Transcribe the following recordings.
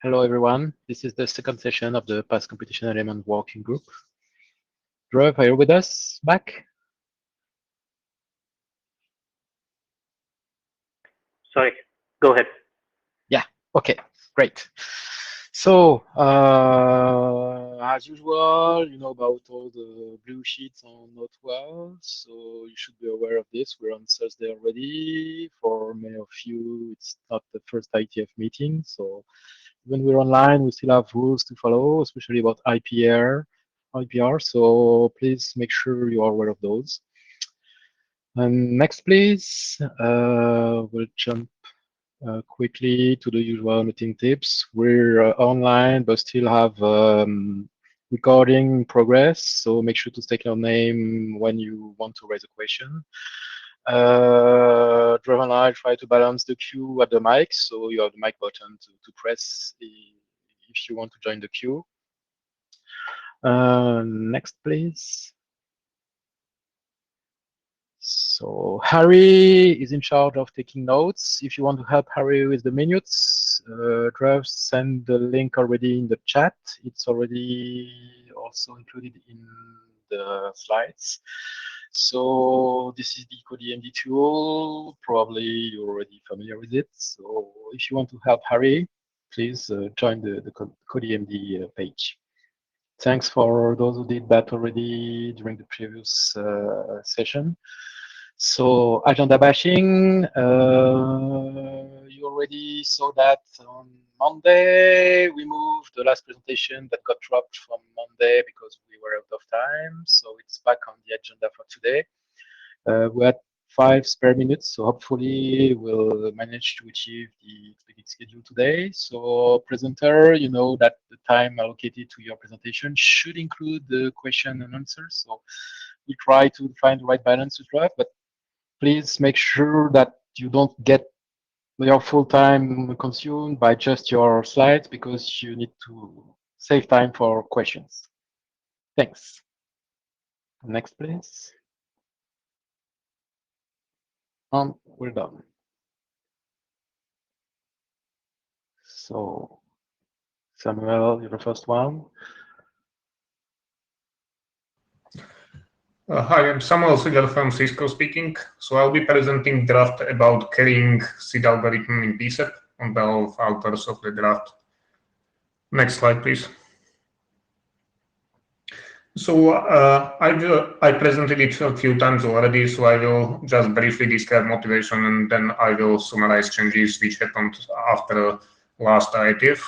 Hello, everyone. This is the second session of the Past Competition Element Working Group. Drew, are you with us back? Sorry, go ahead. Yeah, okay, great. So, as usual, you know about all the blue sheets on Note12, so you should be aware of this. We're on Thursday already. For many of you, it's not the first IETF meeting, so when we're online, we still have rules to follow, especially about IPR. So please make sure you are aware of those. And next, please, we'll jump quickly to the usual meeting tips. We're online, but still have recording in progress. So make sure to state your name when you want to raise a question. Drew and I try to balance the queue at the mic, so you have the mic button to press if you want to join the queue. Next, please. So Harry is in charge of taking notes. If you want to help Harry with the minutes, Drew send the link already in the chat. It's already also included in the slides. So this is the CodeEMD tool. Probably you're already familiar with it. So if you want to help Harry, please join the CodeEMD page. Thanks for those who did that already during the previous session. So agenda bashing, you already saw that on Monday. We moved the last presentation that got dropped from Monday because we were out of time. So it's back on the agenda for today. We had 5 spare minutes, so hopefully we'll manage to achieve the expected schedule today. So presenter, you know that the time allocated to your presentation should include the question and answer. So we try to find the right balance to drive, but please make sure that you don't get your full time consumed by just your slides, because you need to save time for questions. Thanks. Next, please. And we're done. So, Samuel, you're the first one. Hi, I'm Samuel Segal from Cisco speaking. So I'll be presenting draft about carrying seed algorithm in PSEP on behalf of authors of the draft. Next slide, please. So I presented it a few times already, so I will just briefly describe motivation and then I will summarize changes which happened after last IETF.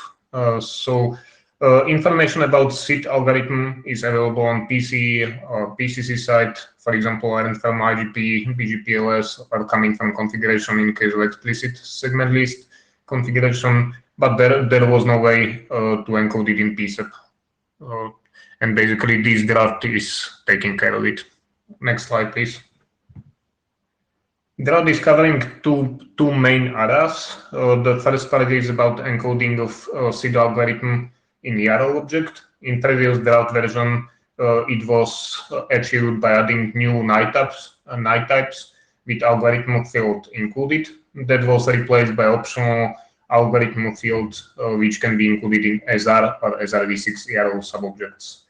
Information about seed algorithm is available on PCC site. For example, learned from IGP, BGPLS, or coming from configuration in case of explicit segment list configuration, but there was no way to encode it in PSEP. And basically this draft is taking care of it. Next slide, please. They are discovering two main areas. The first part is about encoding of seed algorithm in YARL object. In previous draft version, it was achieved by adding new night types with algorithm field included. That was replaced by optional algorithm field, which can be included in SR or SRv6 YARL subobjects.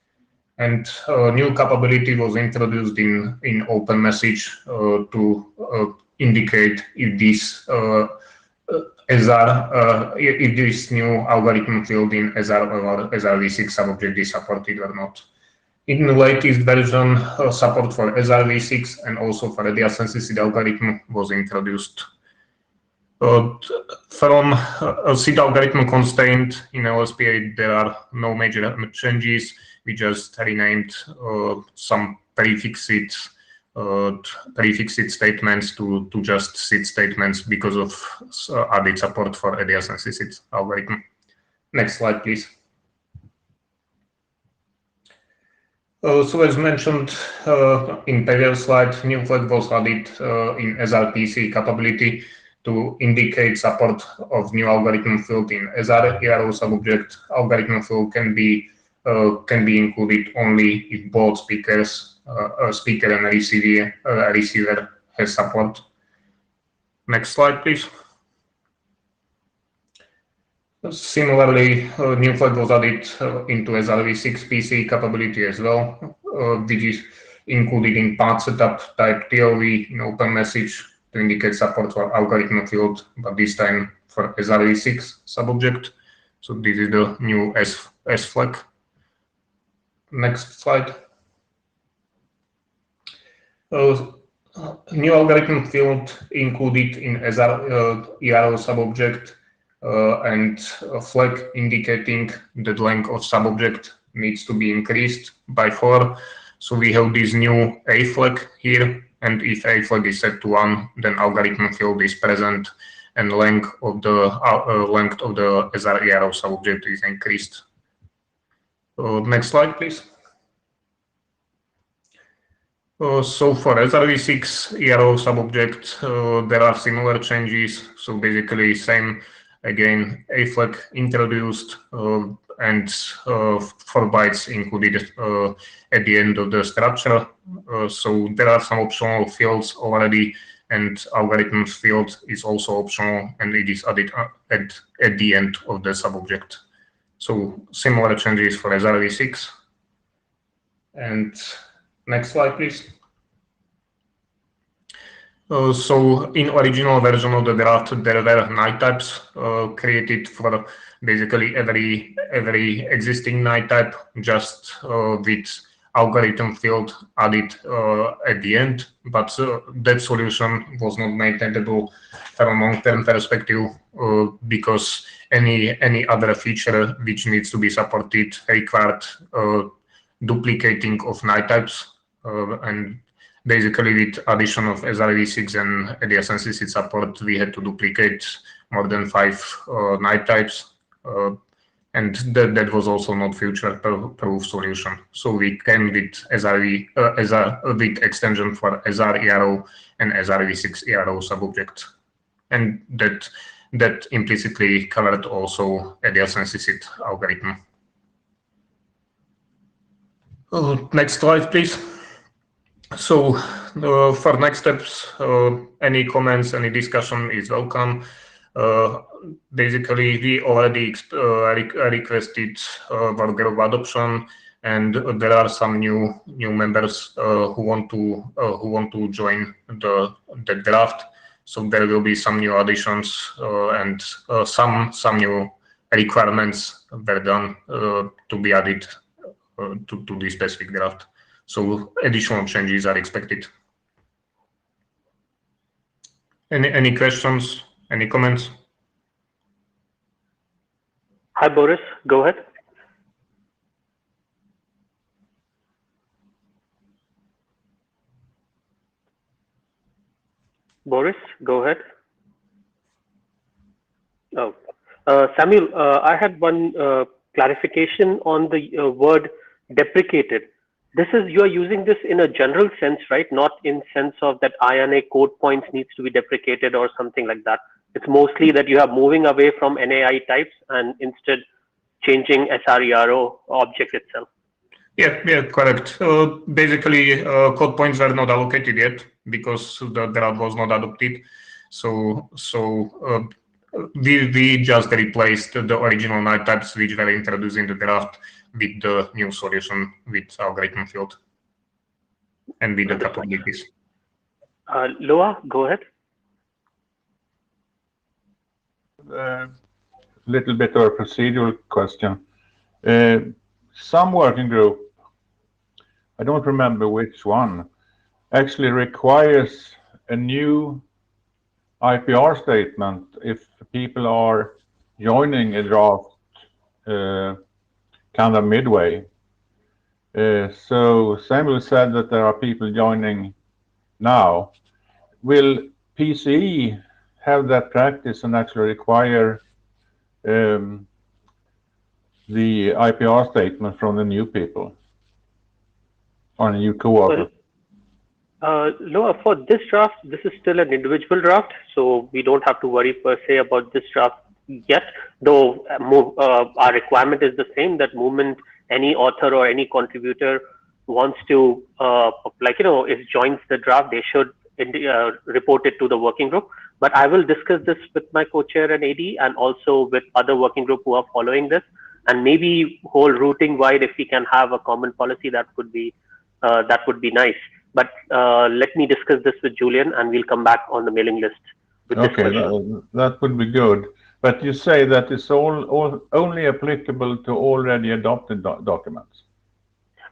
And new capability was introduced in open message to indicate if this if this new algorithm field in SR or SRv6 subobject is supported or not. In the latest version, support for SRv6 and also for adjacency seed algorithm was introduced. From a seed algorithm constraint in LSP8, there are no major changes. We just renamed some prefixed statements to just seed statements because of added support for adjacency seed algorithm. Next slide, please. So as mentioned in previous slide, new flag was added in SRPC capability to indicate support of new algorithm field in SR YARL subobject. Algorithm field can be included only if both speakers, speaker and receiver has support. Next slide, please. Similarly, new flag was added into SRv6 PC capability as well, which is included in path setup type TLV in open message to indicate support for algorithm field, but this time for SRv6 subobject. So this is the new S flag. Next slide. New algorithm field included in ERO subobject and a flag indicating that length of subobject needs to be increased by 4. So we have this new A flag here, and if A flag is set to 1, then algorithm field is present, and length of the SR-ERO subobject is increased. Next slide, please. So for SRv6 ERO subobject, there are similar changes. So basically same, again, A flag introduced and 4 bytes included at the end of the structure. So there are some optional fields already, and algorithm field is also optional, and it is added at the end of the subobject. So similar changes for SRv6. And next slide, please. So in original version of the draft, there were night types created for basically every existing night type, just with algorithm field added at the end. But that solution was not maintainable from a long-term perspective because any other feature which needs to be supported required duplicating of night types, and basically with addition of SRv6 and adjacency support, we had to duplicate more than 5 night types, and that was also not future-proof solution. So we came with with extension for SR-ERO and SRv6-ERO subobject, and that implicitly covered also adjacency algorithm. Next slide, please. So for next steps, any comments, any discussion is welcome. Basically, we already requested work group adoption, and there are some new members who want to join the draft. So there will be some new additions and some new requirements were done to be added to this specific draft. So additional changes are expected. Any questions? Any comments? Hi, Boris. Go ahead. Boris, go ahead. Oh, Samuel, I had one clarification on the word deprecated. This is, you are using this in a general sense, right? Not in sense of that INA code points needs to be deprecated or something like that. It's mostly that you are moving away from NAI types and instead changing SR-ERO object itself. Yeah, correct. Basically, code points were not allocated yet because the draft was not adopted. So we just replaced the original night types which were introduced in the draft with the new solution with algorithm field and with the capabilities. Loa, go ahead. Little bit of a procedural question. Some working group, I don't remember which one, actually requires a new IPR statement if people are joining a draft kind of midway. So Samuel said that there are people joining now. Will PCE have that practice and actually require the IPR statement from the new people or a new co-author? Loa, for this draft, this is still an individual draft, so we don't have to worry per se about this draft yet, though our requirement is the same, that moment any author or any contributor wants to, if joins the draft, they should report it to the working group. But I will discuss this with my co-chair and AD, and also with other working group who are following this, and maybe whole routing wide, if we can have a common policy, that would be nice. But let me discuss this with Julian, and we'll come back on the mailing list with this Okay, question. that would be good. But you say that it's all only applicable to already adopted documents.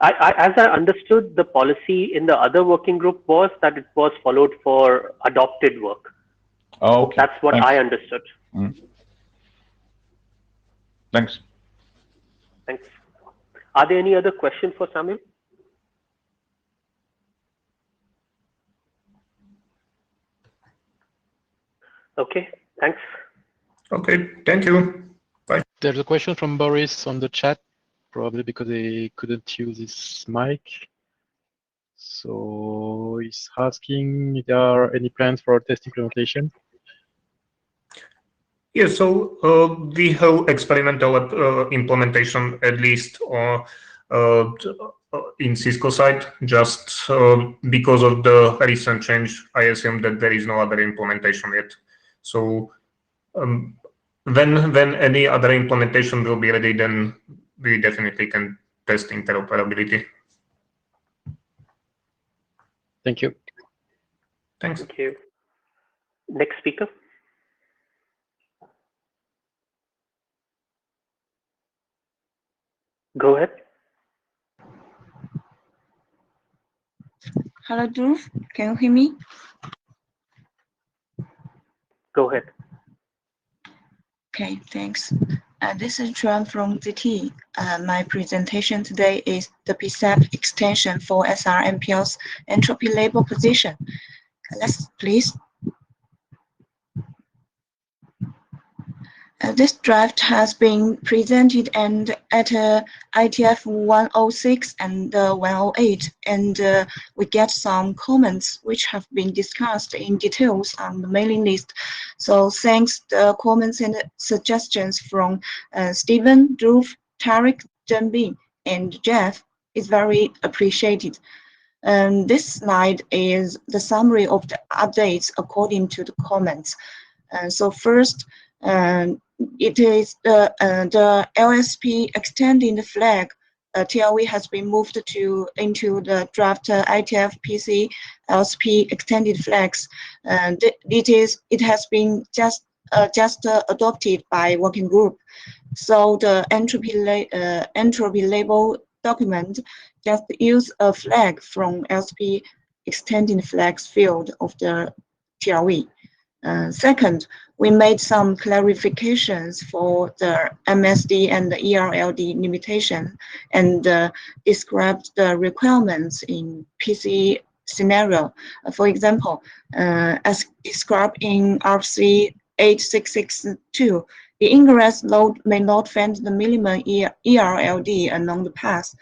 As I understood, the policy in the other working group was that it was followed for adopted work. Oh, okay. That's what Thanks. I understood. Thanks. Thanks. Are there any other questions for Samuel? Okay, thanks. Okay, thank you. Bye. There's a question from Boris on the chat, probably because he couldn't use his mic. So he's asking if there are any plans for test implementation. Yeah, so we have experimental implementation, at least in Cisco side, just because of the recent change. I assume that there is no other implementation yet. So when any other implementation will be ready, then we definitely can test interoperability. Thank you. Thanks. Thank you. Next speaker. Go ahead. Hello, Dhruv. Can you hear me? Go ahead. Okay, thanks. This is Chuan from ZT. My presentation today is the PSAP extension for SR-MPL's entropy label position. Next, please. This draft has been presented and at IETF 106 and 108, and we get some comments which have been discussed in details on the mailing list. So thanks the comments and suggestions from Stephen, Dhruv, Tariq, Zhenbing, and Jeff is very appreciated. This slide is the summary of the updates according to the comments. So first, it is the LSP extending the flag. TLV has been moved into the draft IETF PC LSP extended flags, and it has been just adopted by working group. So the entropy label document just use a flag from LSP extending flags field of the TLV. Second, we made some clarifications for the MSD and the ERLD limitation and described the requirements in PC scenario. For example, as described in RFC 8662, the ingress load may not find the minimum ERLD along the path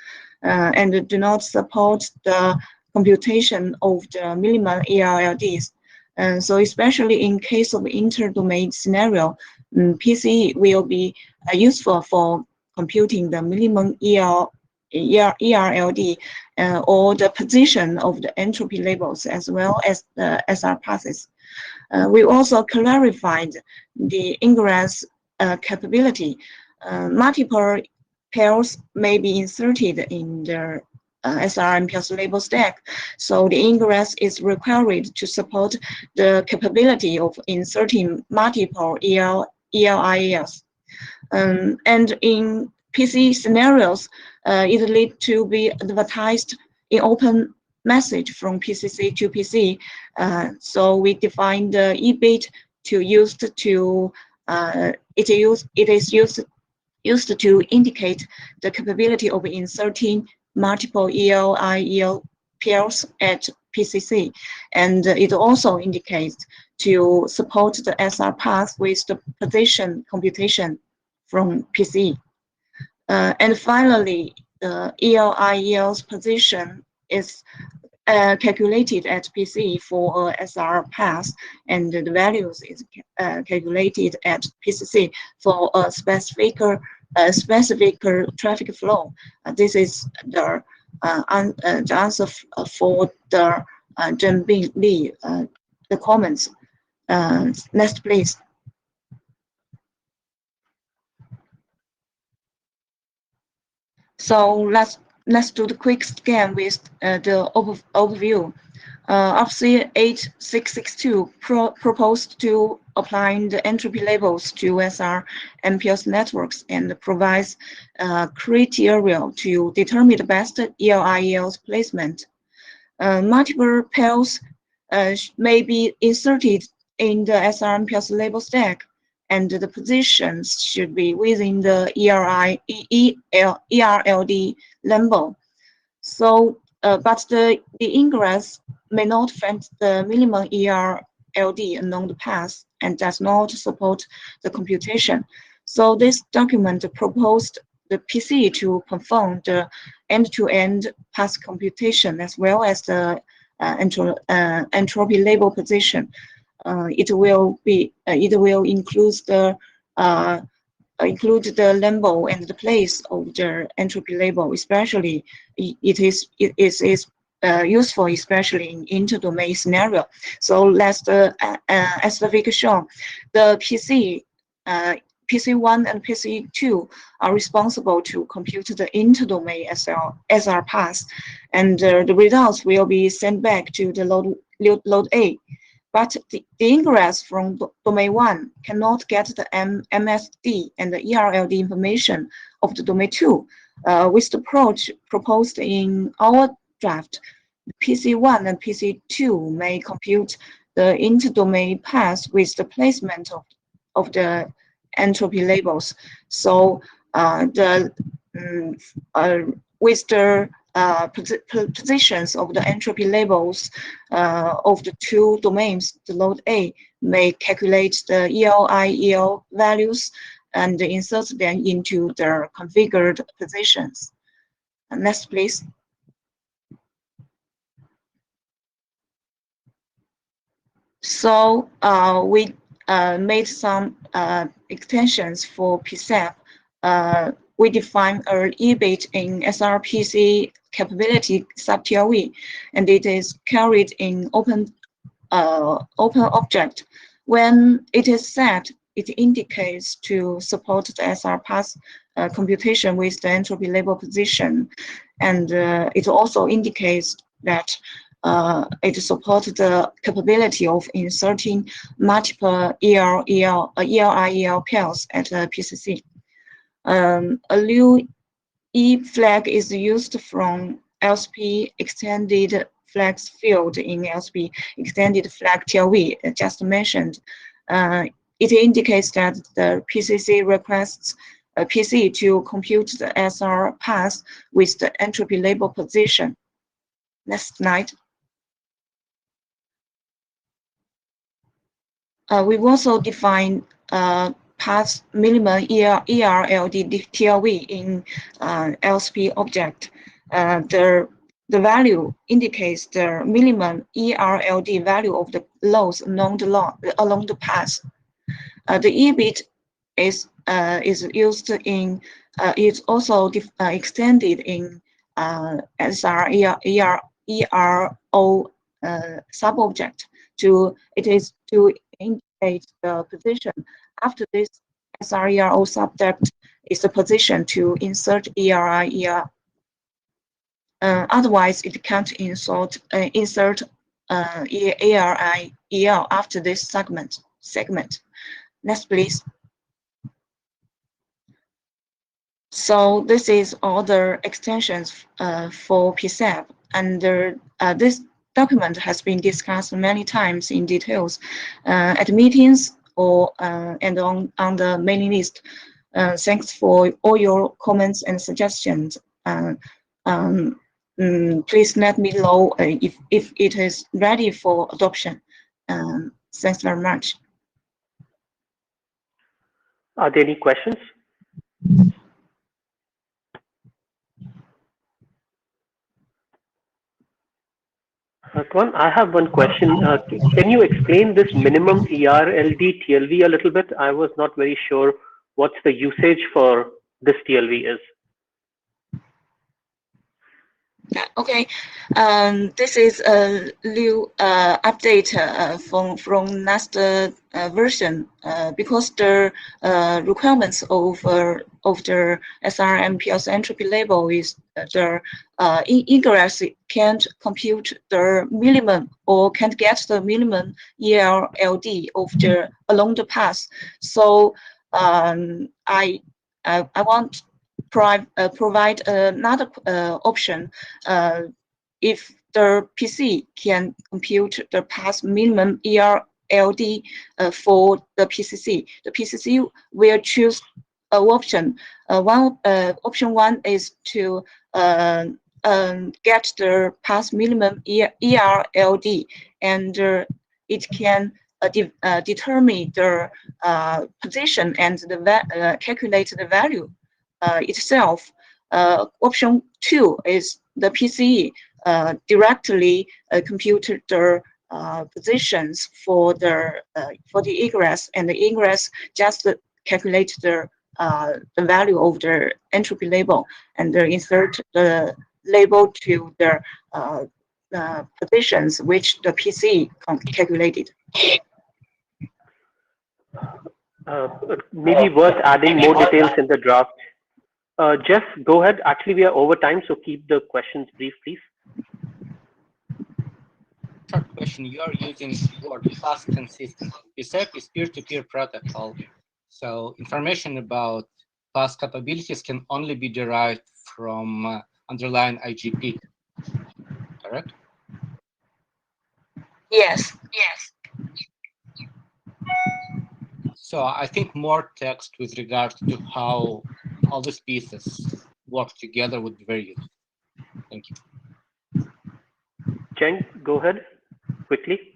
and do not support the computation of the minimum ERLDs. So especially in case of interdomain scenario, PCE will be useful for computing the minimum ERLD or the position of the entropy labels as well as the SR passes. We also clarified the ingress capability. Multiple pairs may be inserted in the SR-MPL's label stack, so the ingress is required to support the capability of inserting multiple ELIAs. And in PC scenarios, it needs to be advertised in open message from PCC to PC. So we define the EBIT to it is used to indicate the capability of inserting multiple EL pairs at PCC, and it also indicates to support the SR path with the position computation from PC. And finally, the EL's position is calculated at PC for a SR path, and the values is calculated at PCC for a specific traffic flow. This is the answer for the Zhenbing Li, the comments. Next, please. So let's do the quick scan with the overview. RFC 8662 proposed to apply the entropy labels to SR MPS networks and provides criteria to determine the best ELI/EL placement. Multiple pairs may be inserted in the SR MPS label stack, and the positions should be within the ERLD label. So, but the ingress may not find the minimum ERLD along the path and does not support the computation. So this document proposed the PC to perform the end-to-end path computation as well as the entropy label position. It will include the label and the place of the entropy label. Especially, it is useful, especially in inter-domain scenario. So as the figure shown, the PC1 and PC2 are responsible to compute the inter-domain SR path, and the results will be sent back to the load A. But the ingress from domain 1 cannot get the MSD and the ERLD information of the domain 2. With the approach proposed in our draft, PC1 and PC2 may compute the inter-domain path with the placement of the entropy labels. So with the positions of the entropy labels of the two domains, the load A may calculate the ELI/EL values and insert them into their configured positions. Next, please. So we made some extensions for PSAP. We define a EBIT in SRPC capability sub-TLV, and it is carried in open object. When it is set, it indicates to support the SR path computation with the entropy label position, and it also indicates that it supports the capability of inserting multiple ELI/EL pairs at PCC. A new E flag is used from LSP extended flags field in LSP extended flag TLV just mentioned. It indicates that the PCC requests a PC to compute the SR path with the entropy label position. Next slide. We've also defined path minimum ERLD TLV in LSP object. The value indicates the minimum ERLD value of the loads along the path. The EBIT is used in it's also extended in SR ERO subobject to indicate the position. After this SRERO subject is the position to insert ERI/ER. Otherwise, it can't insert ERI/EL after this segment. Next, please. So this is all the extensions for PSAP, and this document has been discussed many times in details at meetings or and on the mailing list. Thanks for all your comments and suggestions. Please let me know if it is ready for adoption. Thanks very much. Are there any questions? Kwan, I have one question. Can you explain this minimum ERLD TLV a little bit? I was not very sure what's the usage for this TLV is. Okay, this is a new update from last version because the requirements of the SRM PLC entropy label is the egress can't compute the minimum or can't get the minimum ELD of the along the path. So I want provide another option if the PC can compute the path minimum ELD for the PCC. The PCC will choose option. Option one is to get the path minimum ELD, and it can determine the position and the calculate the value itself. Option two is the PCE directly compute the positions for the egress, and the egress just calculate the value of the entropy label and insert the label to the positions which the PCE calculated. Maybe worth adding more details in the draft. Jeff, go ahead. Actually, we are over time, so keep the questions brief, please. Short question. You are using the word fast consistent. PSEP is peer-to-peer protocol, so information about fast capabilities can only be derived from underlying IGP, correct? Yes. So I think more text with regard to how all these pieces work together would be very useful. Thank you. Cheng, go ahead quickly.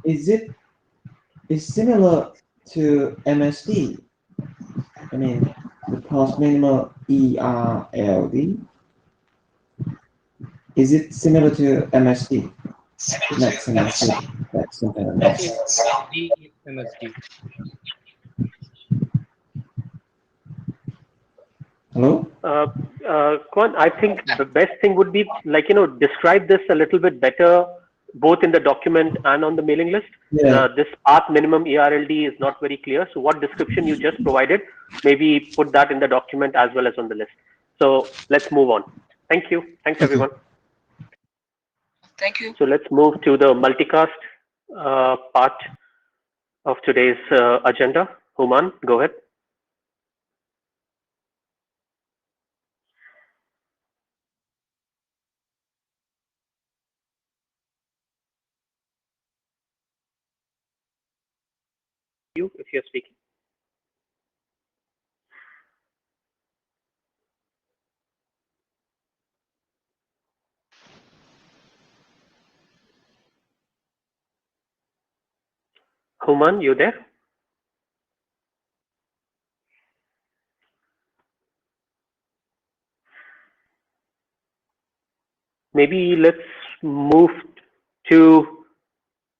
It's similar to MSD. I mean, the path minimum ERLD. Is it similar to MSD? Next MSD. That's something like that. MSD. Hello? Kwan, I think the best thing would be describe this a little bit better, both in the document and on the mailing list. Yeah. This path minimum ERLD is not very clear. So what description you just provided, maybe put that in the document as well as on the list. So let's move on. Thank you. Thanks, everyone. Thank you. So let's move to the multicast part of today's agenda. Human, go ahead. You, if you're speaking. Human, you there? Maybe let's move to.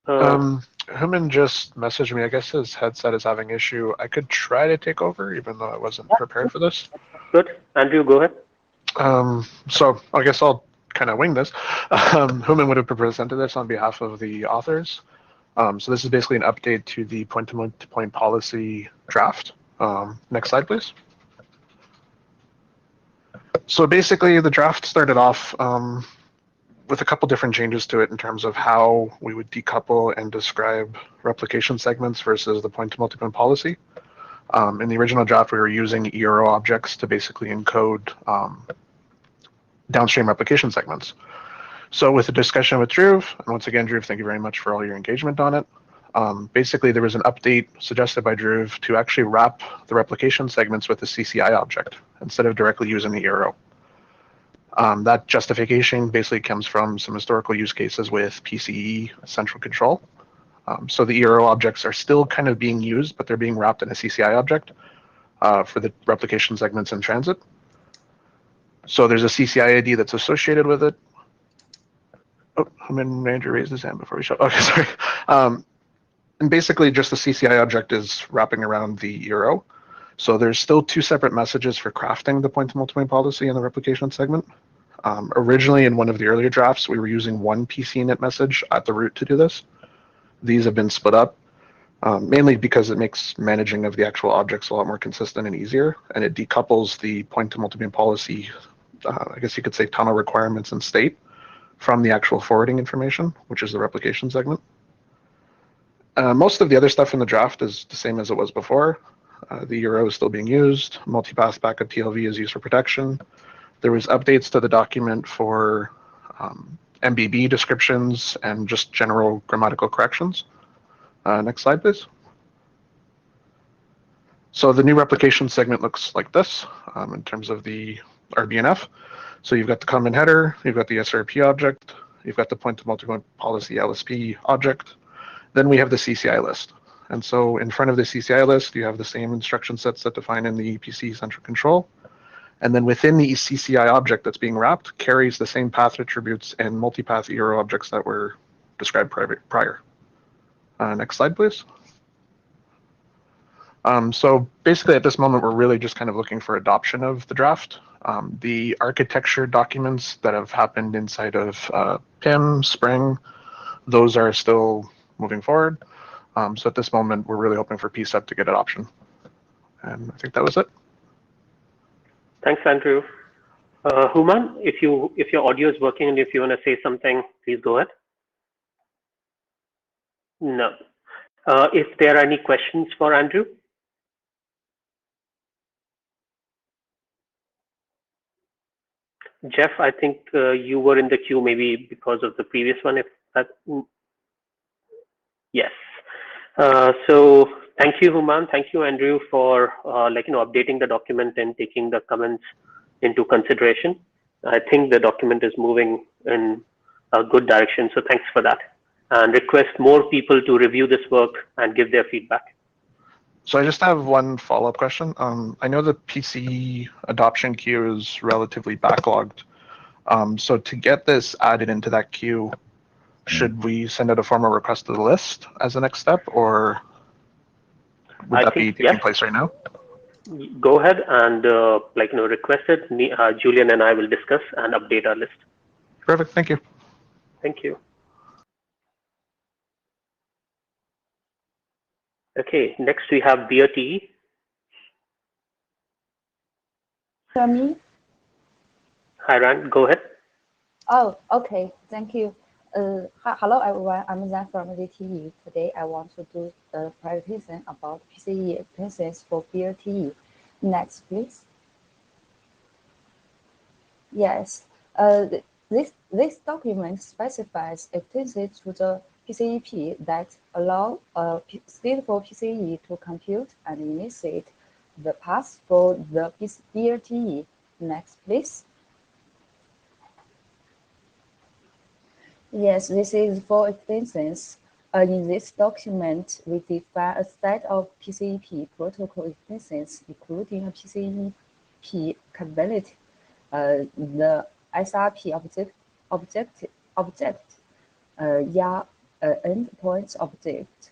Human just messaged me. I guess his headset is having issue. I could try to take over, even though I wasn't prepared for this. Good. Andrew, go ahead. So I guess I'll kind of wing this. Human would have presented this on behalf of the authors. So this is basically an update to the point-to-point policy draft. Next slide, please. So basically, the draft started off with a couple different changes to it in terms of how we would decouple and describe replication segments versus the point-to-multipoint policy. In the original draft, we were using ERO objects to basically encode downstream replication segments. So with the discussion with Dhruv, and once again, Dhruv, thank you very much for all your engagement on it. Basically, there was an update suggested by Dhruv to actually wrap the replication segments with a CCI object instead of directly using the ERO. That justification basically comes from some historical use cases with PCE central control. So the ERO objects are still kind of being used, but they're being wrapped in a CCI object for the replication segments in transit. So there's a CCI ID that's associated with it. Oh, manager raised his hand before we shut. Okay, sorry. And basically, just the CCI object is wrapping around the ERO. So there's still two separate messages for crafting the point-to-multipoint policy in the replication segment. Originally, in one of the earlier drafts, we were using one PC init message at the root to do this. These have been split up, mainly because it makes managing of the actual objects a lot more consistent and easier, and it decouples the point-to-multipoint policy, I guess you could say tunnel requirements and state, from the actual forwarding information, which is the replication segment. Most of the other stuff in the draft is the same as it was before. The URL is still being used. Multipath backup TLV is used for protection. There was updates to the document for MBB descriptions and just general grammatical corrections. Next slide, please. So the new replication segment looks like this in terms of the RBNF. So you've got the common header, you've got the SRP object, you've got the point-to-multipoint policy LSP object. Then we have the CCI list. And so in front of the CCI list, you have the same instruction sets that define in the EPC central control. And then within the CCI object that's being wrapped carries the same path attributes and multipath ERO objects that were described prior. Next slide, please. So basically at this moment, we're really just kind of looking for adoption of the draft. The architecture documents that have happened inside of PIM, Spring, those are still moving forward. So at this moment, we're really hoping for PSEP to get adoption. And I think that was it. Thanks, Andrew. Human, if your audio is working and if you want to say something, please go ahead. No. If there are any questions for Andrew? Jeff, I think you were in the queue maybe because of the previous one. If that, yes. So thank you, Human. Thank you, Andrew, for updating the document and taking the comments into consideration. I think the document is moving in a good direction. So thanks for that. And request more people to review this work and give their feedback. So I just have one follow-up question. I know the PC adoption queue is relatively backlogged. So to get this added into that queue, should we send out a formal request to the list as the next step, or would that be taking place right now? Go ahead and request it. Julian and I will discuss and update our list. Perfect. Thank you. Thank you. Okay, next we have BRT. Me? Hi, Rand, go ahead. Oh, okay, thank you. Hello, everyone. I'm Zan from DTE. Today, I want to do a presentation about PCE expenses for BRTE. Next, please. Yes, this document specifies expenses to the PCEP that allow stateful PCE to compute and initiate the path for the BRTE. Next, please. Yes, this is for extensions. In this document, we define a set of PCEP protocol extensions, including a PCEP capability, the SRP object, endpoints object,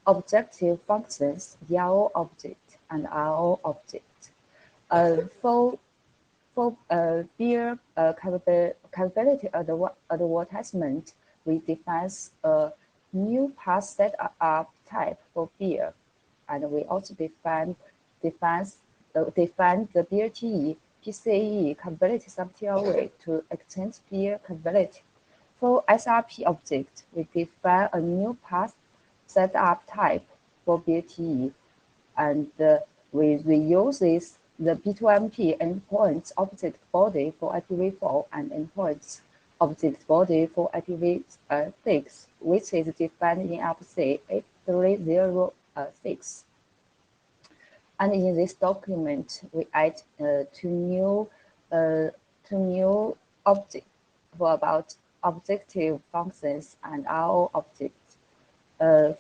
objective functions, YAO object, and RO object. For beer capability advertisement, we define a new path setup type for beer, and we also define the BRTE PCE capability subtier to extend beer capability. For SRP object, we define a new path setup type for BRTE, and we reuse the B2MP endpoints object body for IPv4 and endpoints object body for IPv6, which is defined in RPC 8306. And in this document, we add two new objects for about objective functions and RO objects.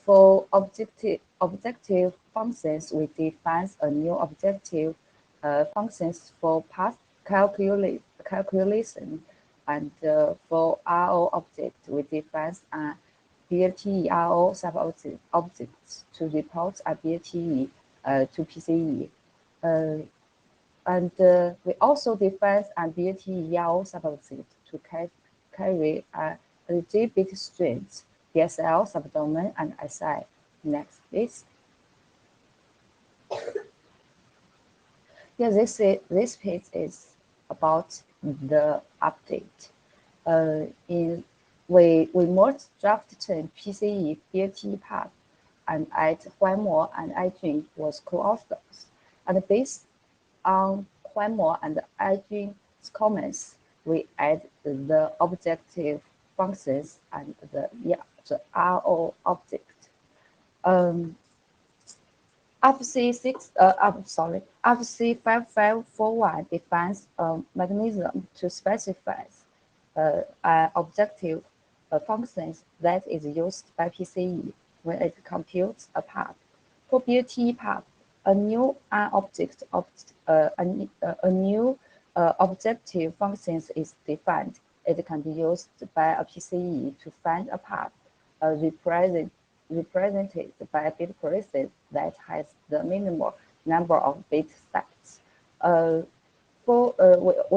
For objective functions, we define a new objective functions for path calculation, and for RO object, we define a BRTE RO sub objects to report a BRTE to PCE. And we also define a BAT ERO subobject to carry a LGBT strings, DSL, subdomain, and SI. Next, please. Yeah, this page is about the update. We merged draft 10 PCE BAT path and add Huanmo and Aijun was co-authors. And based on Huanmo and Aijun's comments, we add the objective functions and the RO object. RFC 5541 defines a mechanism to specify objective functions that is used by PCE when it computes a path. For BAT path, a new objective function is defined. It can be used by a PCE to find a path represented by a bit process that has the minimal number of bit sets. We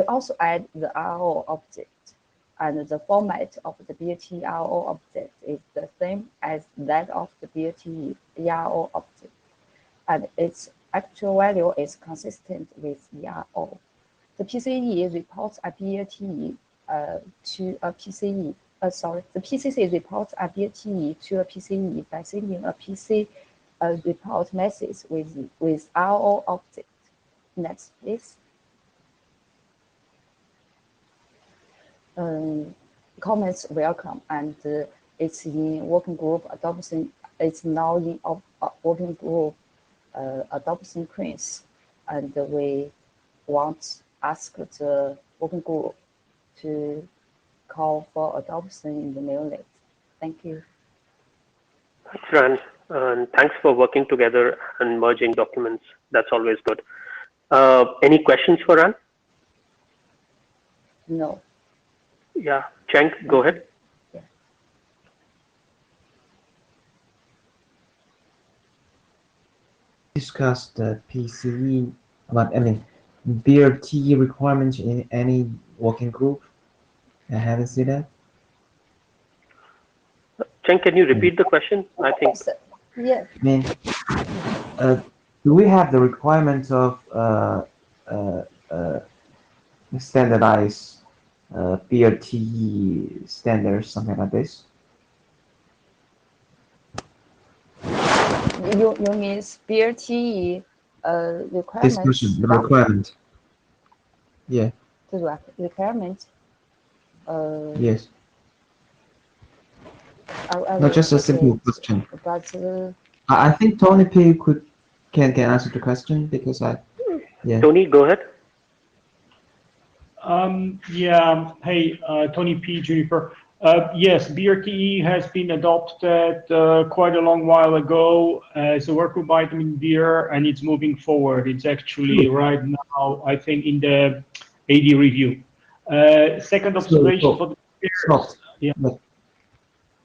also add the RO object, and the format of the BAT RO object is the same as that of the BAT ERO object, and its actual value is consistent with ERO. The PCE reports a BAT to a PCE. The PCC reports a BAT to a PCE by sending a PC report message with RO object. Next, please. Comments welcome, and it's in working group adoption. It's now in working group adoption prints, and we want ask the working group to call for adoption in the mainlet. Thank you. Thanks, Ran, and thanks for working together and merging documents. That's always good. Any questions for Ran? No. Yeah, Cheng, go ahead. Yeah. Discuss the PCE, but I mean BRT requirements in any working group. I haven't seen that. Cheng, can you repeat the question? I think. Yeah. I mean, do we have the requirements of standardized BRT standards, something like this? You mean BRT requirements? Discussion, the requirement. Yeah. The requirement. Yes. Not just a simple question. But I think Tony P can answer the question because yeah. Tony, go ahead. Yeah. Hey, Tony P. Juniper. Yes, BRTE has been adopted quite a long while ago as a workgroup item in BEER, and it's moving forward. It's actually right now, I think, in the AD review. Second observation for the chairs. Yeah.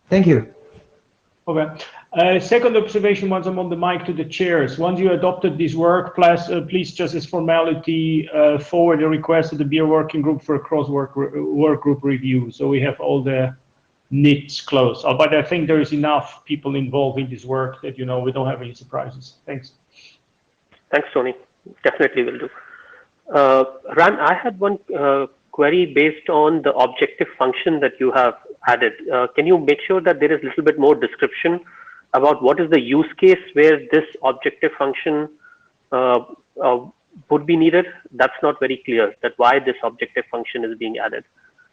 Thank you. Okay. Second observation, once I'm on the mic, to the chairs. Once you adopted this work, please just as formality, forward a request to the BEER working group for a work group review. So we have all the nits closed. But I think there is enough people involved in this work that, we don't have any surprises. Thanks. Thanks, Tony. Definitely will do. Ran, I had one query based on the objective function that you have added. Can you make sure that there is a little bit more description about what is the use case where this objective function would be needed? That's not very clear, that why this objective function is being added.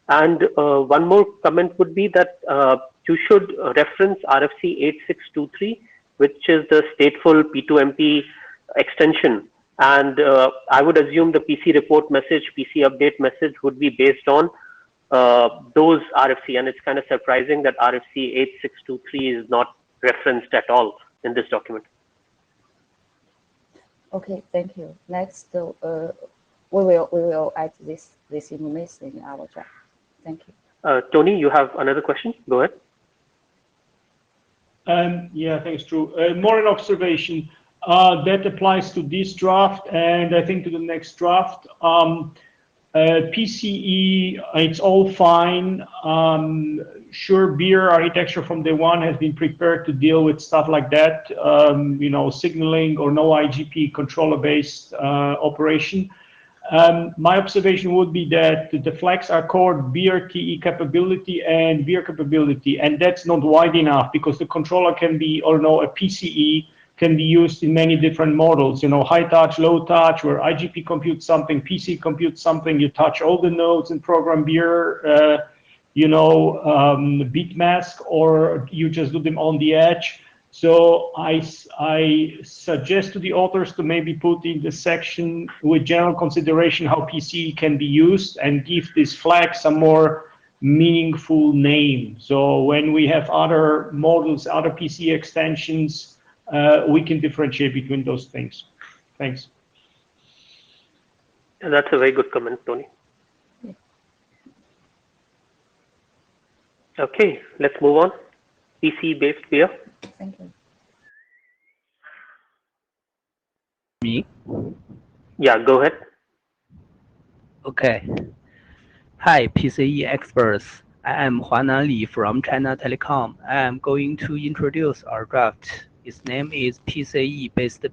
And one more comment would be that you should reference RFC 8623, which is the stateful P2MP extension. And I would assume the PC report message, PC update message would be based on those RFC. And it's kind of surprising that RFC 8623 is not referenced at all in this document. Okay, thank you. Next, we will add this information in our draft. Thank you. Tony, you have another question? Go ahead. Yeah, thanks, Drew. More an observation. That applies to this draft, and I think to the next draft. PCE, it's all fine. Sure, beer architecture from day one has been prepared to deal with stuff like that, signaling or no IGP controller-based operation. My observation would be that the flags are called BRTE capability and beer capability, and that's not wide enough because the controller can be, or no, a PCE can be used in many different models, high touch, low touch, where IGP computes something, PC computes something, you touch all the nodes in program beer, beat mask, or you just do them on the edge. So I suggest to the authors to maybe put in the section with general consideration how PC can be used and give this flag some more meaningful name. So when we have other models, other PC extensions, we can differentiate between those things. Thanks. And that's a very good comment, Tony. Okay, let's move on. PC-based beer. Thank you. Me? Yeah, go ahead. Okay. Hi, PCE experts. I am Huanan Li from China Telecom. I am going to introduce our draft. Its name is PCE-based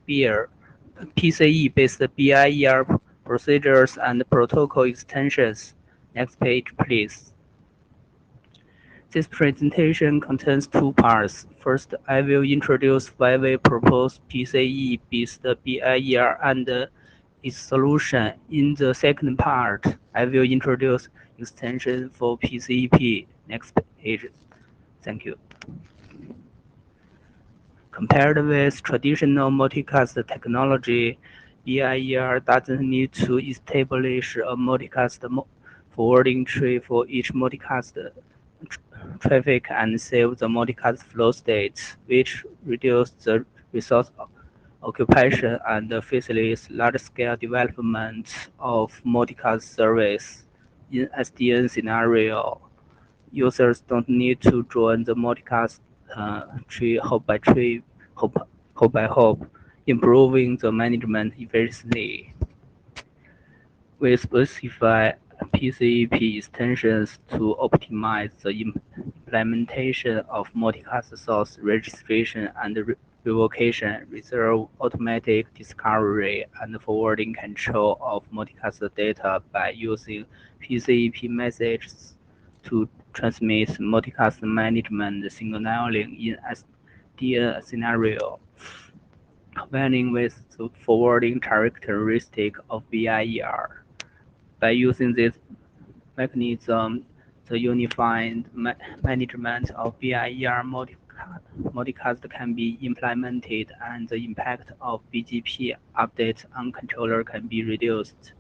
BIR procedures and protocol extensions. Next page, please. This presentation contains two parts. First, I will introduce why we propose PCE-based BIR and its solution. In the second part, I will introduce extension for PCEP. Next page. Thank you. Compared with traditional multicast technology, BIR doesn't need to establish a multicast forwarding tree for each multicast traffic and save the multicast flow state, which reduces the resource occupation and facilitates large-scale development of multicast service. In SDN scenario, users don't need to join the multicast tree hop by hop, improving the management efficiency. We specify PCEP extensions to optimize the implementation of multicast source registration and revocation, reserve automatic discovery and forwarding control of multicast data by using PCEP messages to transmit multicast management signaling in SDN scenario, combining with the forwarding characteristic of BIR. By using this mechanism, the unified management of BIR multicast can be implemented and the impact of BGP updates on controller can be reduced.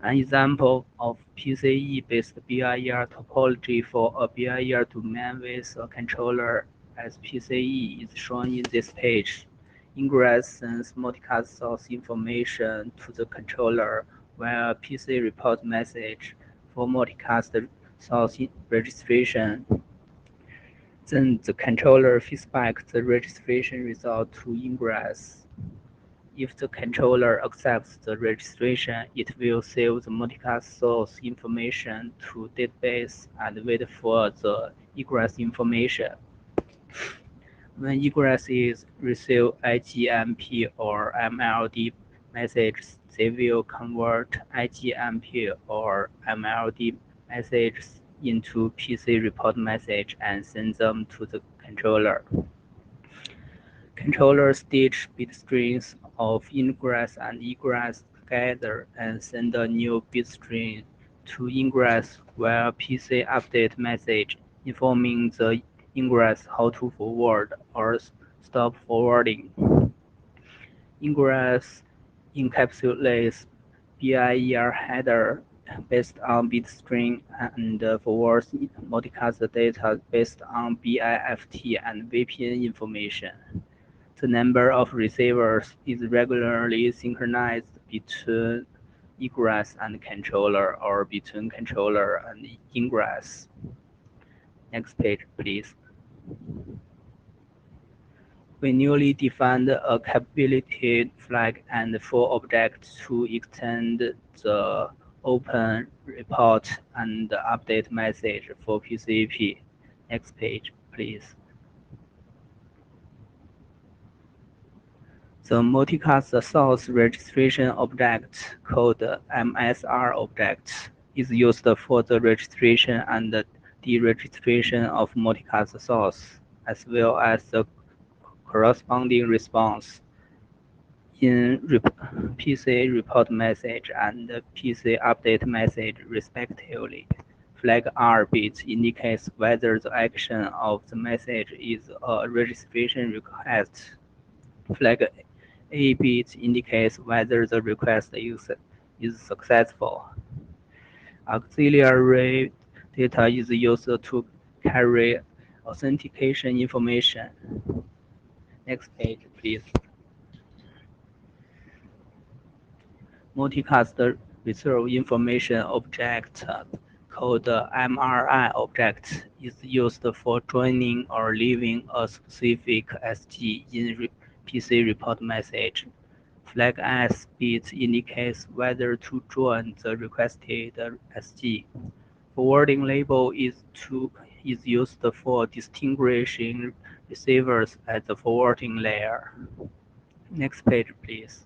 An example of PCE-based BIR topology for a BIR domain with a controller as PCE is shown in this page. Ingress sends multicast source information to the controller via PC report message for multicast source registration. Then the controller feeds back the registration result to Ingress. If the controller accepts the registration, it will save the multicast source information to database and wait for the egress information. When egress is receive IGMP or MLD messages, they will convert IGMP or MLD messages into PC report message and send them to the controller. Controller stitch bit strings of ingress and egress together and send a new bit string to ingress via PC update message informing the ingress how to forward or stop forwarding. Ingress encapsulates BIR header based on bit string and forwards multicast data based on BIFT and VPN information. The number of receivers is regularly synchronized between egress and controller or between controller and ingress. Next page, please. We newly defined a capability flag and for object to extend the open report and update message for PCP. Next page, please. The multicast source registration object, called MSR object, is used for the registration and deregistration of multicast source, as well as the corresponding response in PC report message and PC update message respectively. Flag R bit indicates whether the action of the message is a registration request. Flag A bit indicates whether the request is successful. Auxiliary data is used to carry authentication information. Next page, please. Multicast reserve information object, called MRI object, is used for joining or leaving a specific SG in PC report message. Flag S bit indicates whether to join the requested SG. Forwarding label is used for distinguishing receivers at the forwarding layer. Next page, please.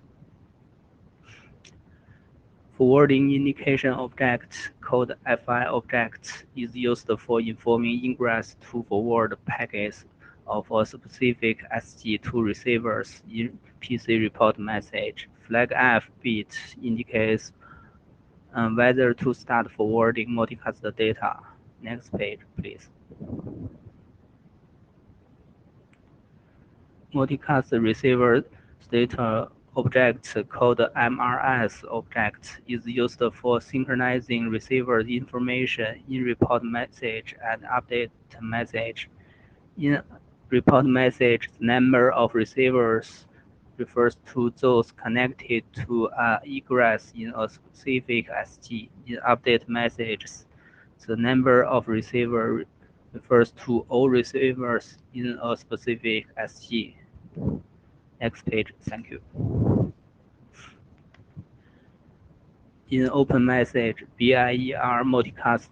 Forwarding indication object, called FI object, is used for informing ingress to forward packets of a specific SG to receivers in PC report message. Flag F bit indicates whether to start forwarding multicast data. Next page, please. Multicast receiver data object, called MRS object, is used for synchronizing receiver information in report message and update message. In report message, the number of receivers refers to those connected to egress in a specific SG. In update messages, the number of receivers refers to all receivers in a specific SG. Next page, thank you. In open message, BIER multicast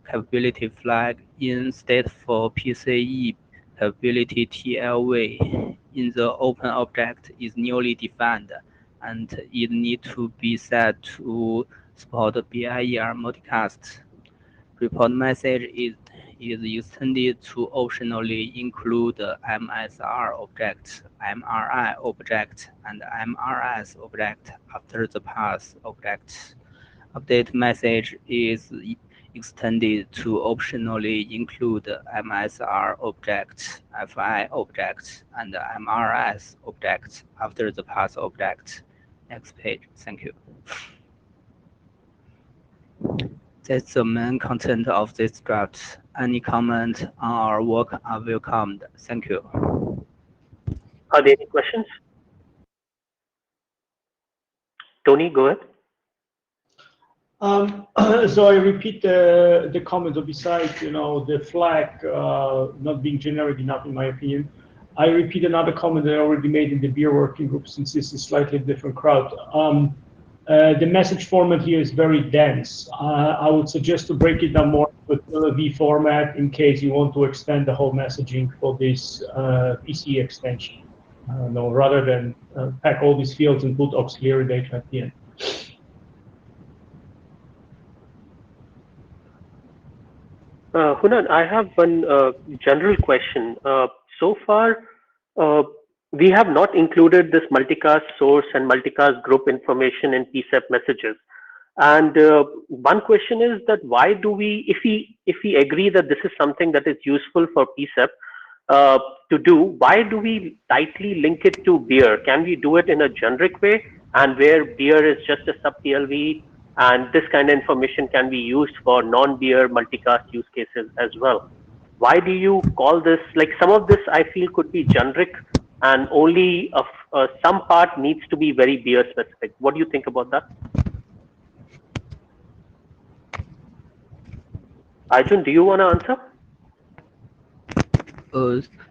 capability flag in state for PCE capability TLV in the open object is newly defined, and it needs to be set to support BIER multicast. Report message is extended to optionally include MSR object, MRI object, and MRS object after the pass object. Update message is extended to optionally include MSR object, FI object, and MRS object after the pass object. Next page, thank you. That's the main content of this draft. Any comment on our work are welcomed. Thank you. Are there any questions? Tony, go ahead. So I repeat the comment besides, the flag not being generic enough, in my opinion. I repeat another comment that I already made in the beer working group, since this is slightly different crowd. The message format here is very dense. I would suggest to break it down more with LV format in case you want to extend the whole messaging for this PC extension. No, rather than pack all these fields and put auxiliary data at the end. Hunan, I have one general question. So far, we have not included this multicast source and multicast group information in PCEP messages. And one question is that why do we, if we agree that this is something that is useful for PCEP to do, why do we tightly link it to beer? Can we do it in a generic way, and where beer is just a sub TLV, and this kind of information can be used for non-beer multicast use cases as well? Why do you call this, like some of this I feel could be generic and only some part needs to be very beer specific? What do you think about that? Arjun, do you want to answer?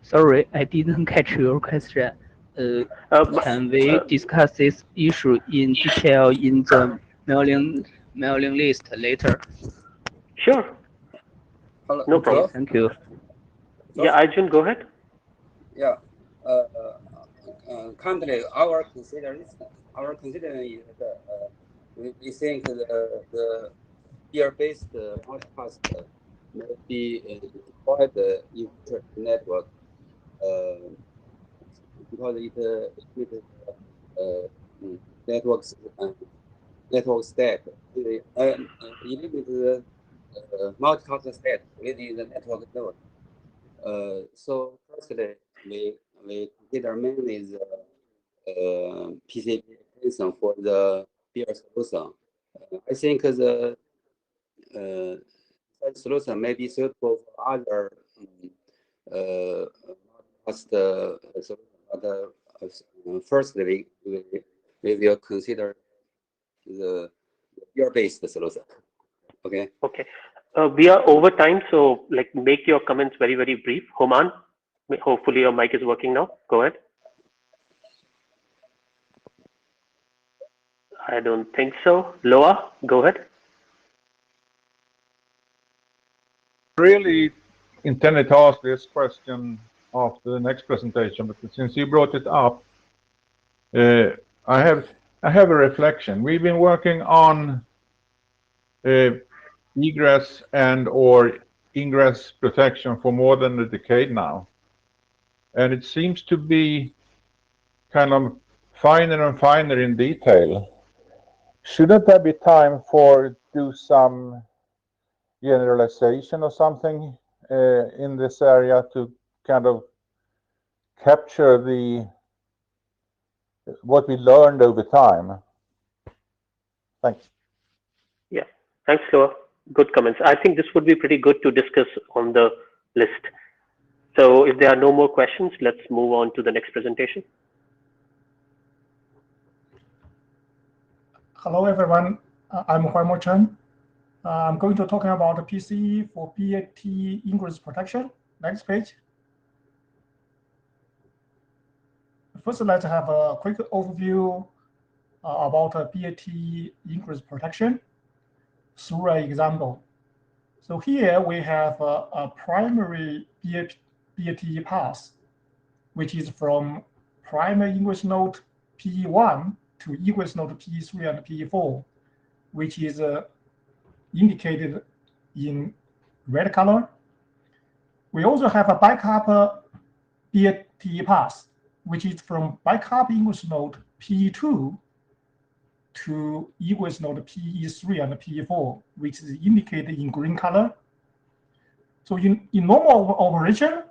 Sorry, I didn't catch your question. Can we discuss this issue in detail in the mailing list later? Sure. No problem. Thank you. Yeah, Arjun, go ahead. Yeah. Currently, our consideration is that we think the peer-based multicast may be deployed in future network because it networks network stack. It limits multicast stack within the network node. So firstly, we consider mainly the PCB application for the peer solution. I think the such solution may be suitable for other solution. But firstly, we will consider the peer-based solution. Okay. Okay. We are over time, so like make your comments very, very brief. Homan, hopefully your mic is working now. Go ahead. I don't think so. Loa, go ahead. Really intended to ask this question after the next presentation, but since you brought it up, I have a reflection. We've been working on egress and or ingress protection for more than a decade now, and it seems to be kind of finer and finer in detail. Shouldn't there be time for do some generalization or something in this area to kind of capture what we learned over time? Thanks. Yeah, thanks, Loa. Good comments. I think this would be pretty good to discuss on the list. So if there are no more questions, let's move on to the next presentation. Hello, everyone. I'm Huaimo Chen. I'm going to talk about the PCE for PAT ingress protection. Next page. First, let's have a quick overview about PAT ingress protection through an example. So here we have a primary PAT path, which is from primary ingress node PE1 to egress node PE3 and PE4, which is indicated in red color. We also have a backup PAT path, which is from backup ingress node PE2 to egress node PE3 and PE4, which is indicated in green color. So in normal operation,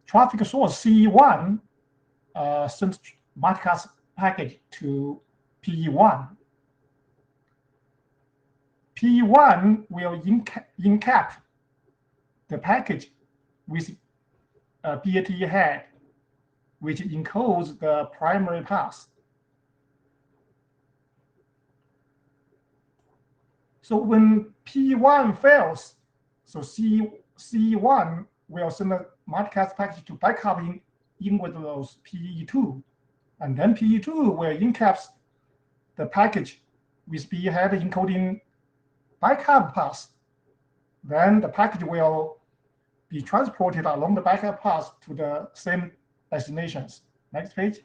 traffic source CE1 sends multicast packet to PE1. PE1 will encap the package with a PAT head, which encodes the primary path. So when PE1 fails, so CE1 will send a multicast package to backup in with those PE2, and then PE2 will encap the package with PE head encoding backup path. Then the package will be transported along the backup path to the same destinations. Next page.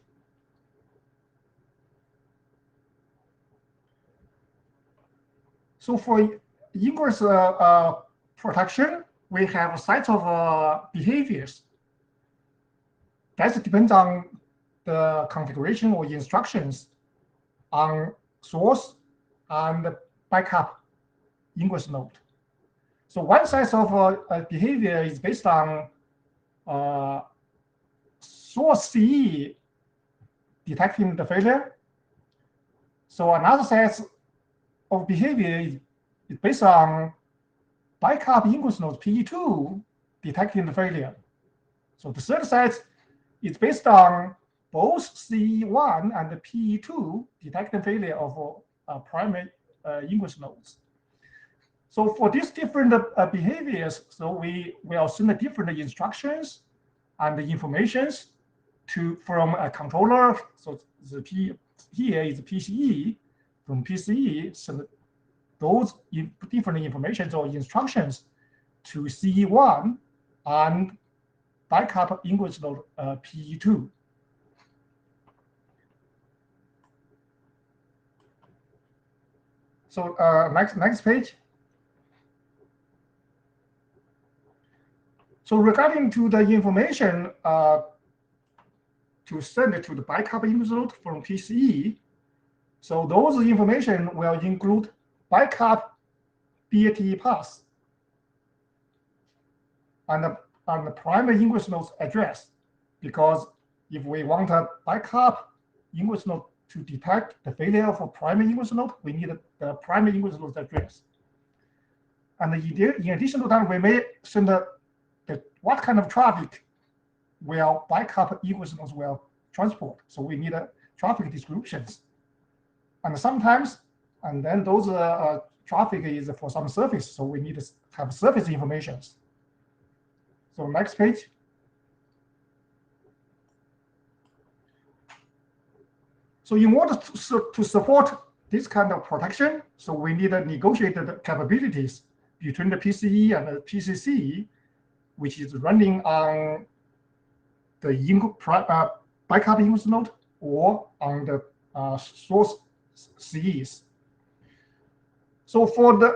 So for ingress protection, we have a set of behaviors. That depends on the configuration or instructions on source and backup ingress node. So one set of behavior is based on source CE detecting the failure. So another set of behavior is based on backup ingress node PE2 detecting the failure. So the third set is based on both CE1 and the PE2 detecting failure of primary ingress nodes. So for these different behaviors, so we will send the different instructions and the informations from a controller. So here is PCE. From PCE, send those different information or instructions to CE1 and backup English node PE2. So next page. So regarding to the information to send it to the backup English node from PCE, so those information will include backup BAT path and the primary English node's address, because if we want a backup English node to detect the failure for primary English node, we need the primary English node's address. And in addition to that, we may send what kind of traffic will backup English nodes will transport. So we need traffic descriptions. And sometimes, and then those traffic is for some service, so we need to have service information. So next page. So in order to support this kind of protection, so we need negotiated capabilities between the PCE and the PCC, which is running on the backup English node or on the source CEs. So for the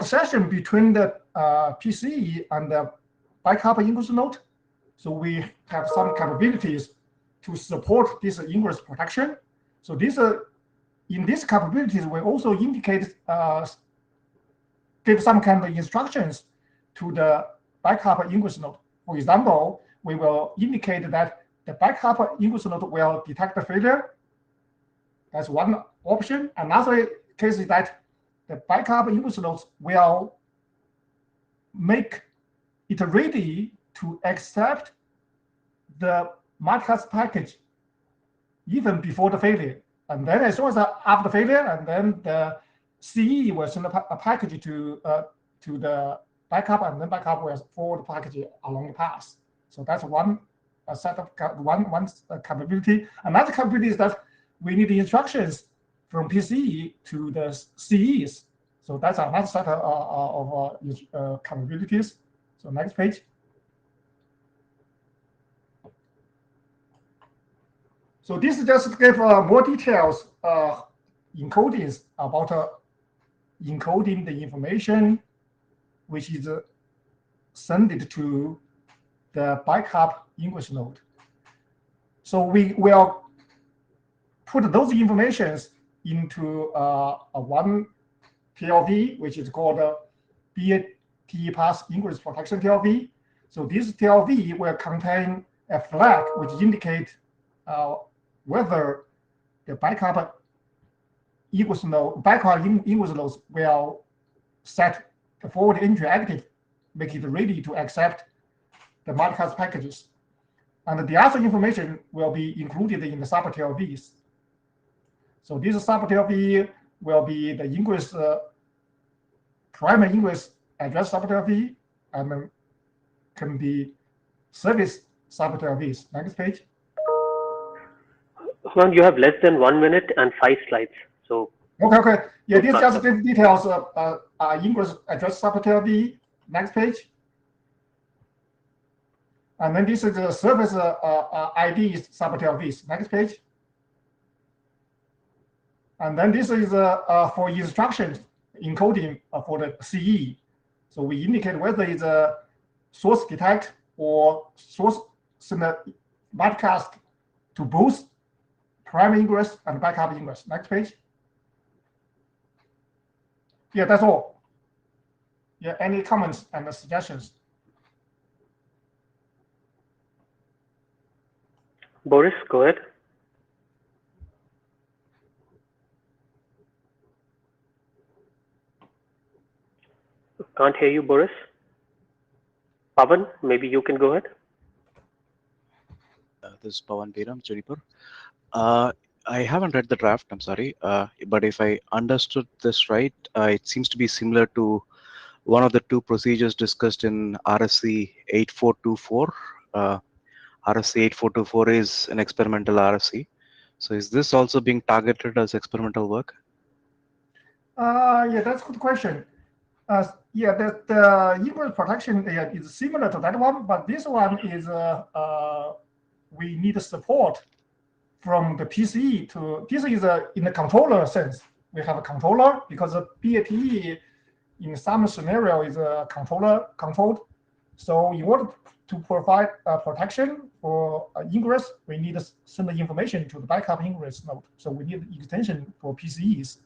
session between the PCE and the backup English node, so we have some capabilities to support this ingress protection. So this in these capabilities, we also indicate give some kind of instructions to the backup English node. For example, we will indicate that the backup English node will detect the failure. That's one option. Another case is that the backup English nodes will make it ready to accept the multicast package even before the failure. And then as soon as after failure, and then the CE will send a package to the backup, and then backup will forward the package along the path. So that's one set of one capability. Another capability is that we need the instructions from PCE to the CEs. So that's another set of capabilities. So next page. So this just give more details encodings about encoding the information which is sent to the backup English node. So we will put those informations into one TLV, which is called BAT path ingress protection TLV. So this TLV will contain a flag which indicates whether the backup English node, English nodes will set the forward entry active, make it ready to accept the multicast packages. And the other information will be included in the sub TLVs. So this sub TLV will be the ingress primary ingress address sub TLV, and can be service sub TLVs. Next page. Hold on, you have less than 1 minute and 5 slides. So okay. Yeah, these just give details of ingress address sub TLV. Next page. And then this is the service ID sub TLVs. Next page. And then this is for instructions encoding for the CE. So we indicate whether it's a source detect or source send a broadcast to both primary ingress and backup ingress. Next page. Yeah, that's all. Yeah, any comments and suggestions? Boris, go ahead. Can't hear you, Boris. Pavan, maybe you can go ahead. This is Pavan Beram, Jaipur. I haven't read the draft, I'm sorry, but if I understood this right, it seems to be similar to one of the two procedures discussed in RFC 8424. RFC 8424 is an experimental RFC. So is this also being targeted as experimental work? Yeah, that's a good question. Yeah, the ingress protection is similar to that one, but this one is we need support from the PCE to. This is in the controller sense. We have a controller because the BATE in some scenario is a controller controlled. So in order to provide protection for ingress, we need to send the information to the backup ingress node. So we need extension for PCEs.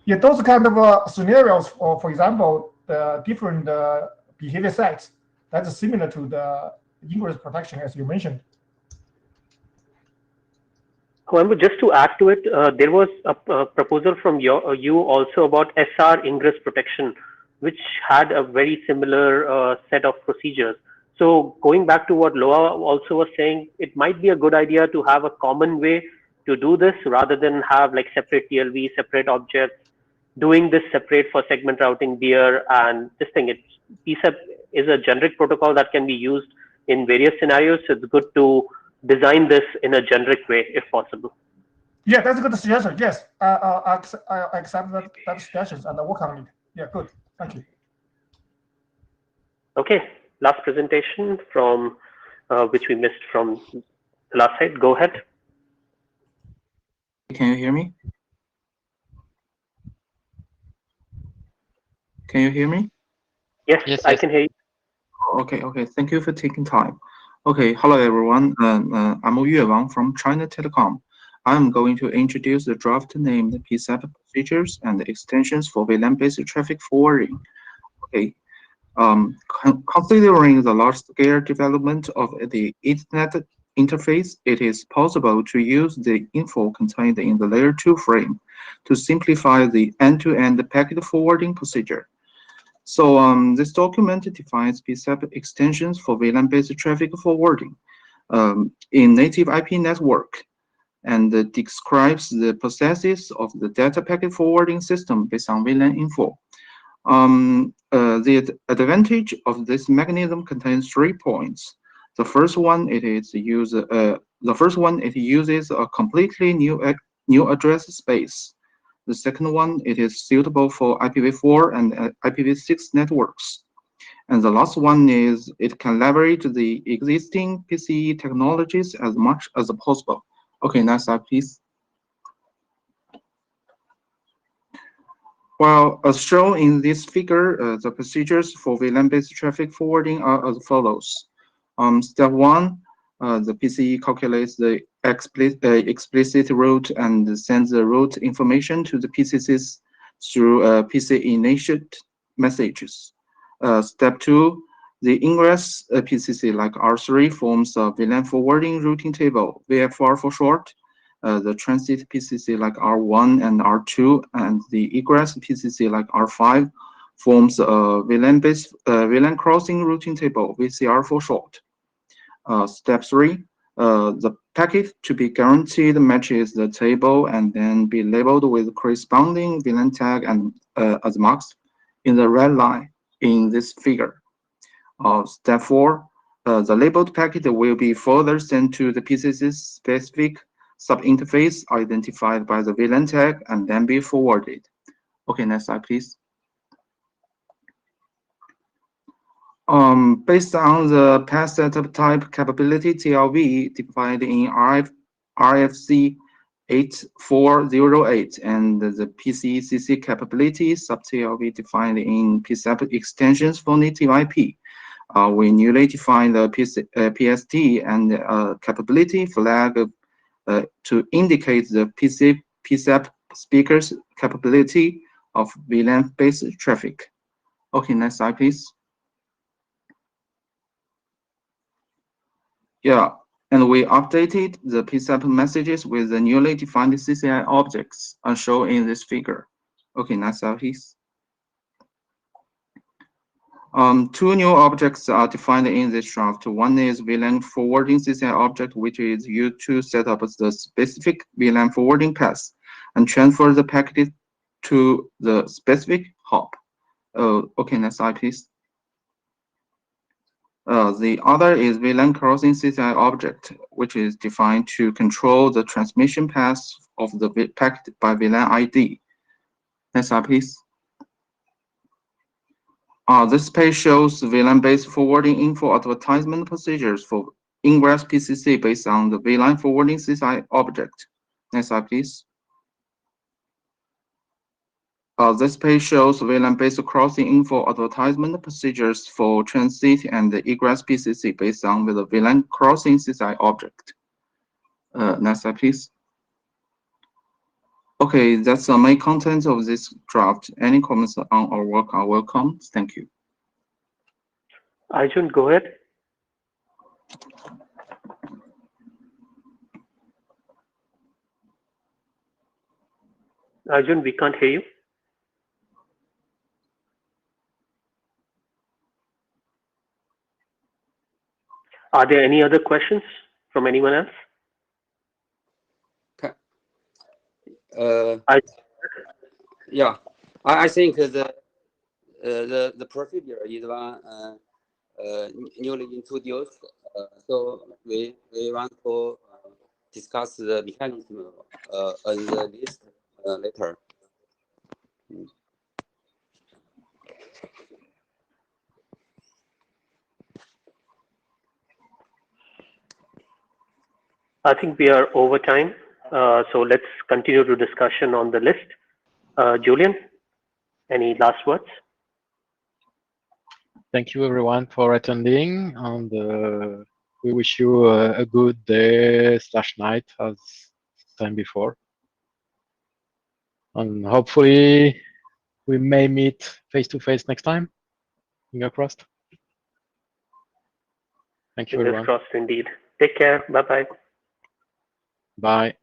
Yeah, those kind of scenarios, for example, the different behavior sets, that's similar to the ingress protection as you mentioned. However, just to add to it, there was a proposal from you also about SR ingress protection, which had a very similar set of procedures. So going back to what Loa also was saying, it might be a good idea to have a common way to do this rather than have like separate TLV, separate objects, doing this separate for segment routing beer and this thing. PSEP is a generic protocol that can be used in various scenarios. So it's good to design this in a generic way if possible. Yeah, that's a good suggestion. Yes, I accept that suggestions and I work on it. Yeah, good. Thank you. Okay, last presentation from which we missed from the last slide. Go ahead. Can you hear me? Can you hear me? Yes, I can hear you. Okay, thank you for taking time. Okay, hello everyone. I'm Yue Wang from China Telecom. I'm going to introduce the draft named PSEP procedures and extensions for VLAN-based traffic forwarding. Okay, considering the large-scale development of the Ethernet interface, it is possible to use the info contained in the Layer 2 frame to simplify the end-to-end packet forwarding procedure. So this document defines PSEP extensions for VLAN-based traffic forwarding in native IP network and describes the processes of the data packet forwarding system based on VLAN info. The advantage of this mechanism contains 3 points. The first one, it uses a completely new address space. The second one, it is suitable for IPv4 and IPv6 networks. And the last one is it can leverage the existing PCE technologies as much as possible. Okay, next slide, please. Well, as shown in this figure, the procedures for VLAN-based traffic forwarding are as follows. Step 1, the PCE calculates the explicit route and sends the route information to the PCCs through PC-initiate messages. Step 2, the ingress PCC like R3 forms a VLAN forwarding routing table, VFR for short. The transit PCC like R1 and R2 and the egress PCC like R5 forms a VLAN-based VLAN crossing routing table, VCR for short. Step 3, the packet to be guaranteed matches the table and then be labeled with corresponding VLAN tag and as marks in the red line in this figure. Step 4, the labeled packet will be further sent to the PCC's specific sub-interface identified by the VLAN tag and then be forwarded. Okay, next slide, please. Based on the path setup type capability TLV defined in RFC 8408 and the PCCC capability sub-TLV defined in PSEP extensions for native IP, we newly defined the PST and capability flag to indicate the PSEP speaker's capability of VLAN-based traffic. Okay, next slide, please. Yeah, and we updated the PSEP messages with the newly defined CCI objects as shown in this figure. Okay, next slide, please. Two new objects are defined in this draft. One is VLAN forwarding CCI object, which is used to set up the specific VLAN forwarding path and transfer the packet to the specific hop. Okay, next slide, please. The other is VLAN crossing CCI object, which is defined to control the transmission path of the packet by VLAN ID. Next slide, please. This page shows VLAN-based forwarding info advertisement procedures for ingress PCC based on the VLAN forwarding CCI object. Next slide, please. This page shows VLAN-based crossing info advertisement procedures for transit and the egress PCC based on the VLAN crossing CCI object. Next slide, please. Okay, that's the main content of this draft. Any comments on our work are welcome. Thank you. Arjun, go ahead. Arjun, we can't hear you. Are there any other questions from anyone else? Yeah, I think the procedure is one newly introduced. So we want to discuss the mechanism on the list later. I think we are over time. So let's continue the discussion on the list. Julian, any last words? Thank you everyone for attending, and we wish you a good day/night as time before. And hopefully we may meet face to face next time. Fingers crossed. Thank you, Fingers everyone. crossed indeed. Take care. Bye-bye. Bye.